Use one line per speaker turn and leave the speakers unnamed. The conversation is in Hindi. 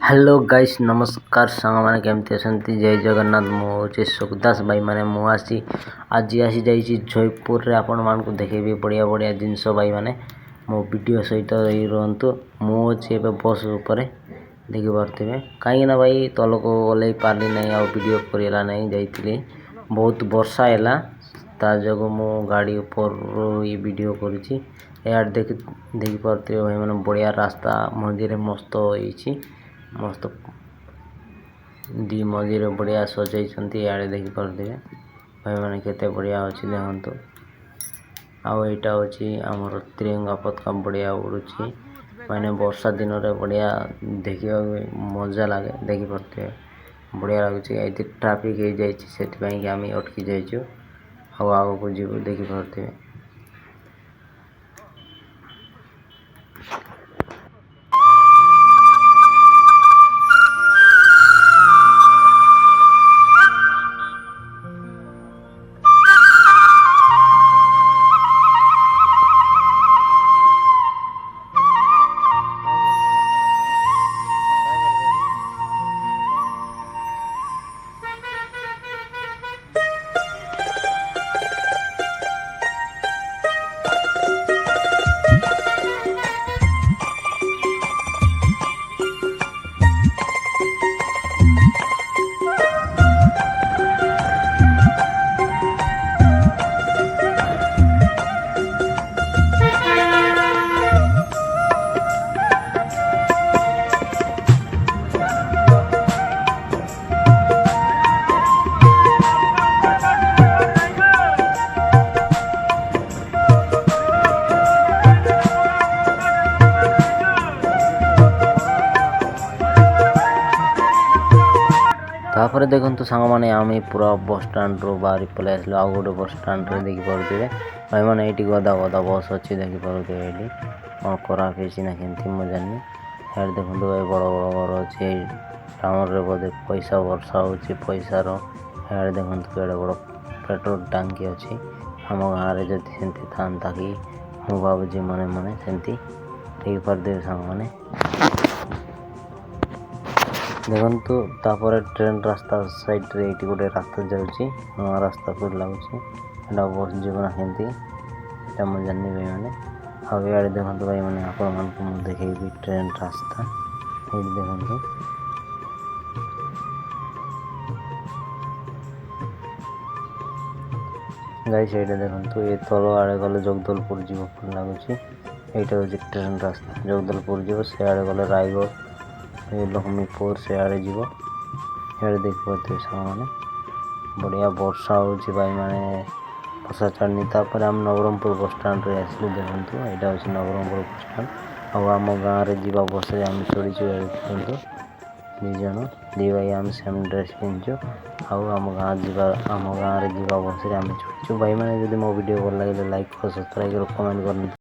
हेलो गाइस नमस्कार सांग मैंने केमती असंती जय जगन्नाथ मुझे सुखदास भाई मैंने मुआसी आज आसी जाइए जयपुर रे आपण मान को देखेबी बढ़िया बढ़िया जिनस भाई मैंने मो वीडियो सहित रही रुहतु मुझे बस ऊपर देखी पारे कहीं भाई तल को ओल्ल पार्ली ना आ वीडियो करला ना जाइली बहुत वर्षा है ता जो मु गाड़ी ऊपर ये वीडियो करुँची देखी पारे भाई मैंने बढ़िया रास्ता मझे मस्त होती मस्त दी मझे बढ़िया सजाई आड़े देखी पारे भाई मैंने केते बढ़िया अच्छी देखु आईटा हूँ आमर तिरंगा पताका बढ़िया उड़ूची मैंने वर्षा दिन में बढ़िया देखा मजा लगे देखी पारे बढ़िया लगुच ये ट्राफिक हो जाए आम अटकी जाइए आग को जीव देखी पारे तापर देखो सांग मैंने आम पूरा बस स्टाण्ड रू बाहरी पलि आसलु आउ गोटे बस स्टाण्ड रे देखी पारे भाई मैंने ये गदा गदा बस अच्छी देखी पारे ये कौन खराब होना केमती मुझे जानी यार देखो भाई बड़ बड़ घर अच्छे टाउन रे बोधे पैसा वर्षा हो पैसा यार देखो केड़े बड़ पेट्रोल टांकी अच्छी आम गाँव में जब सेमती था कि मुझे भावुँ मन मन सेमती देख पारे सांग मैंने देखु तापर ट्रेन रास्ता साइड रे ये गोटे रास्ता जाऊँगी नुआ रास्ता पर लगुच बस जीवना केमती मुझे जानी भाई मैंने आड़े देखो भाई मैंने आपण मान देखेबी ट्रेन रास्ता ये देखो गाइस ये देखो ये तल आड़े गले जगदलपुर जीव लगुच यहाँ हूँ ट्रेन रास्ता जगदलपुर जीव से आड़े गले रायगढ़ ये लक्ष्मीपुर से आड़े जीव ये देख पारे मैंने बढ़िया वर्षा हो भाई मैंने वर्षा छाड़नी तापर आम नवरंगपुर बस स्टाण्ड रे आसलु देखु यहाँ हूँ नवरंगपुर बस स्टाण्ड आम गाँव में जीवा बस आम चढ़ीचु देखो दुजन दी भाई आम सेम ड्रेस पिंधु आम गाँव में जीवा बस आम चढ़ीचु भाई मैंने जब मो वीडियो भल लगे लाइक कर सब्सक्राइब कमेंट कर।